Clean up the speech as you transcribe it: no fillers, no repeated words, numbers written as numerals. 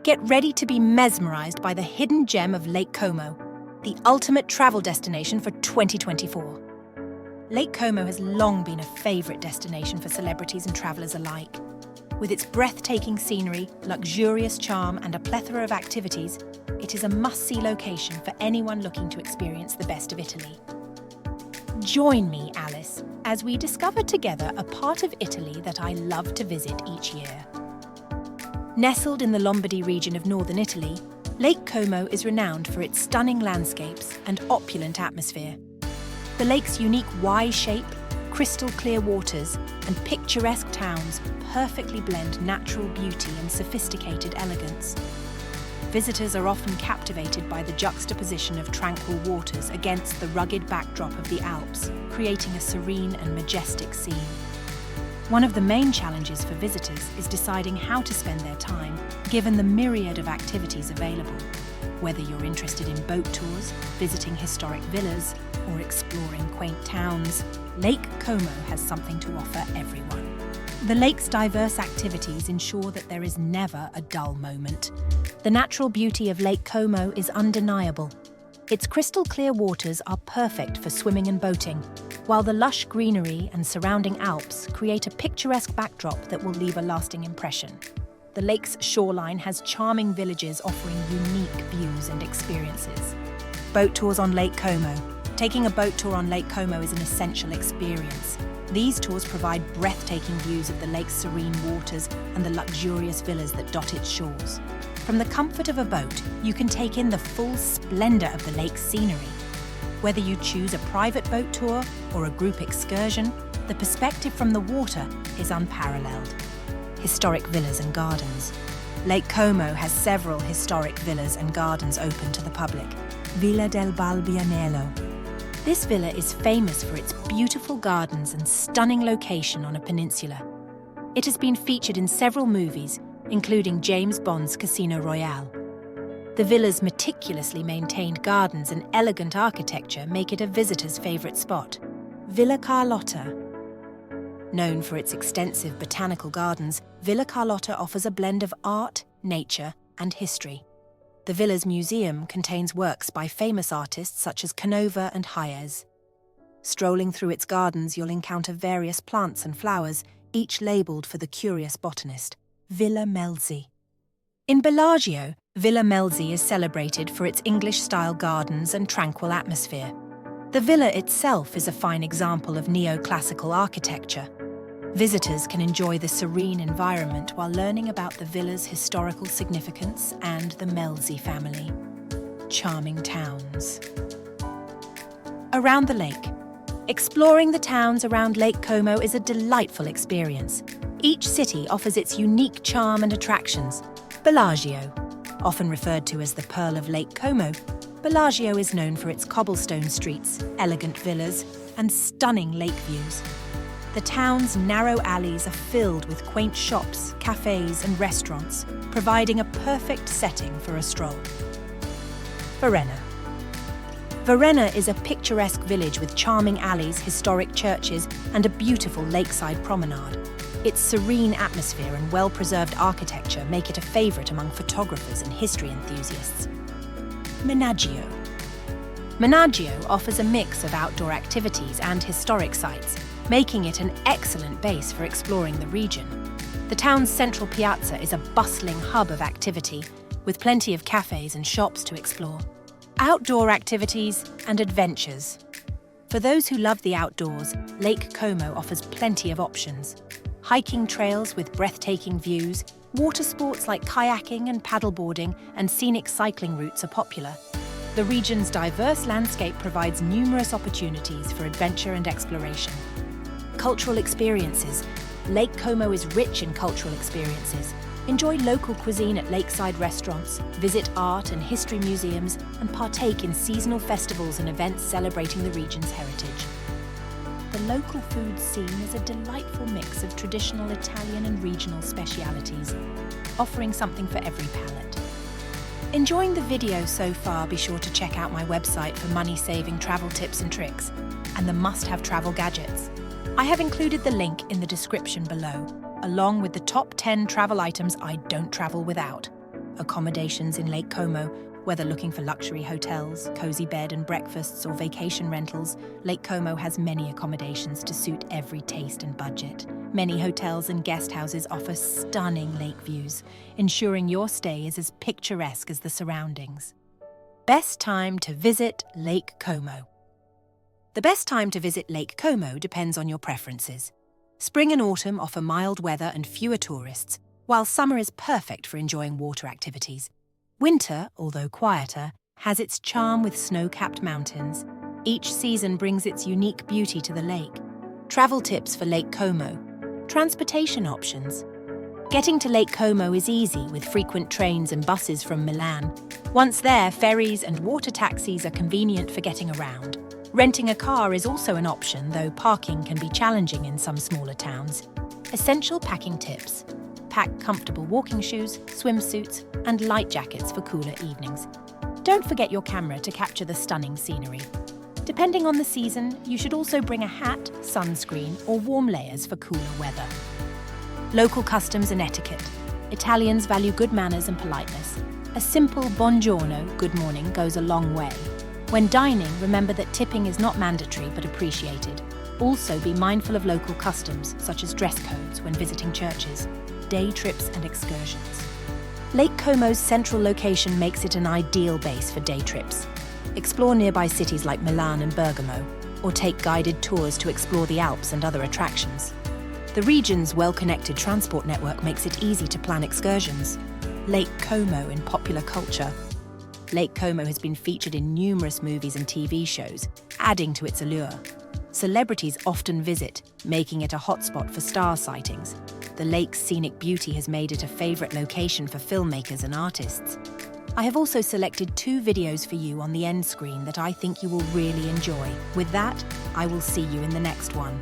Get ready to be mesmerized by the hidden gem of Lake Como, the ultimate travel destination for 2024. Lake Como has long been a favorite destination for celebrities and travelers alike. With its breathtaking scenery, luxurious charm, and a plethora of activities, it is a must-see location for anyone looking to experience the best of Italy. Join me, Alice, as we discover together a part of Italy that I love to visit each year. Nestled in the Lombardy region of northern Italy, Lake Como is renowned for its stunning landscapes and opulent atmosphere. The lake's unique Y shape, crystal-clear waters, and picturesque towns perfectly blend natural beauty and sophisticated elegance. Visitors are often captivated by the juxtaposition of tranquil waters against the rugged backdrop of the Alps, creating a serene and majestic scene. One of the main challenges for visitors is deciding how to spend their time, given the myriad of activities available. Whether you're interested in boat tours, visiting historic villas, or exploring quaint towns, Lake Como has something to offer everyone. The lake's diverse activities ensure that there is never a dull moment. The natural beauty of Lake Como is undeniable. Its crystal-clear waters are perfect for swimming and boating, while the lush greenery and surrounding Alps create a picturesque backdrop that will leave a lasting impression. The lake's shoreline has charming villages offering unique views and experiences. Boat tours on Lake Como. Taking a boat tour on Lake Como is an essential experience. These tours provide breathtaking views of the lake's serene waters and the luxurious villas that dot its shores. From the comfort of a boat, you can take in the full splendor of the lake's scenery. Whether you choose a private boat tour or a group excursion, the perspective from the water is unparalleled. Historic villas and gardens. Lake Como has several historic villas and gardens open to the public. Villa del Balbianello. This villa is famous for its beautiful gardens and stunning location on a peninsula. It has been featured in several movies, including James Bond's Casino Royale. The villa's meticulously maintained gardens and elegant architecture make it a visitor's favourite spot. Villa Carlotta. Known for its extensive botanical gardens, Villa Carlotta offers a blend of art, nature, and history. The villa's museum contains works by famous artists such as Canova and Hayez. Strolling through its gardens, you'll encounter various plants and flowers, each labelled for the curious botanist. Villa Melzi. In Bellagio, Villa Melzi is celebrated for its English-style gardens and tranquil atmosphere. The villa itself is a fine example of neoclassical architecture. Visitors can enjoy the serene environment while learning about the villa's historical significance and the Melzi family. Charming towns. Around the lake. Exploring the towns around Lake Como is a delightful experience. Each city offers its unique charm and attractions. Bellagio. Often referred to as the Pearl of Lake Como, Bellagio is known for its cobblestone streets, elegant villas, and stunning lake views. The town's narrow alleys are filled with quaint shops, cafes, and restaurants, providing a perfect setting for a stroll. Varenna. Varenna is a picturesque village with charming alleys, historic churches, and a beautiful lakeside promenade. Its serene atmosphere and well-preserved architecture make it a favourite among photographers and history enthusiasts. Menaggio. Menaggio offers a mix of outdoor activities and historic sites, making it an excellent base for exploring the region. The town's central piazza is a bustling hub of activity, with plenty of cafes and shops to explore. Outdoor activities and adventures. For those who love the outdoors, Lake Como offers plenty of options. Hiking trails with breathtaking views, water sports like kayaking and paddleboarding, and scenic cycling routes are popular. The region's diverse landscape provides numerous opportunities for adventure and exploration. Cultural experiences. Lake Como is rich in cultural experiences. Enjoy local cuisine at lakeside restaurants, visit art and history museums, and partake in seasonal festivals and events celebrating the region's heritage. The local food scene is a delightful mix of traditional Italian and regional specialities, offering something for every palate. Enjoying the video so far, be sure to check out my website for money-saving travel tips and tricks, and the must-have travel gadgets. I have included the link in the description below, along with the top 10 travel items I don't travel without. accommodations in Lake Como. Whether looking for luxury hotels, cozy bed and breakfasts, or vacation rentals, Lake Como has many accommodations to suit every taste and budget. Many hotels and guest houses offer stunning lake views, ensuring your stay is as picturesque as the surroundings. Best time to visit Lake Como. The best time to visit Lake Como depends on your preferences. Spring and autumn offer mild weather and fewer tourists, while summer is perfect for enjoying water activities. Winter, although quieter, has its charm with snow-capped mountains. Each season brings its unique beauty to the lake. Travel tips for Lake Como. Transportation options. Getting to Lake Como is easy with frequent trains and buses from Milan. Once there, ferries and water taxis are convenient for getting around. Renting a car is also an option, though parking can be challenging in some smaller towns. Essential packing tips. Pack comfortable walking shoes, swimsuits, and light jackets for cooler evenings. Don't forget your camera to capture the stunning scenery. Depending on the season, you should also bring a hat, sunscreen, or warm layers for cooler weather. Local customs and etiquette. Italians value good manners and politeness. A simple buongiorno, good morning, goes a long way. When dining, remember that tipping is not mandatory but appreciated. Also, be mindful of local customs, such as dress codes when visiting churches. Day trips and excursions. Lake Como's central location makes it an ideal base for day trips. Explore nearby cities like Milan and Bergamo, or take guided tours to explore the Alps and other attractions. The region's well-connected transport network makes it easy to plan excursions. Lake Como in popular culture. Lake Como has been featured in numerous movies and TV shows, adding to its allure. Celebrities often visit, making it a hotspot for star sightings. The lake's scenic beauty has made it a favorite location for filmmakers and artists. I have also selected 2 videos for you on the end screen that I think you will really enjoy. With that, I will see you in the next one.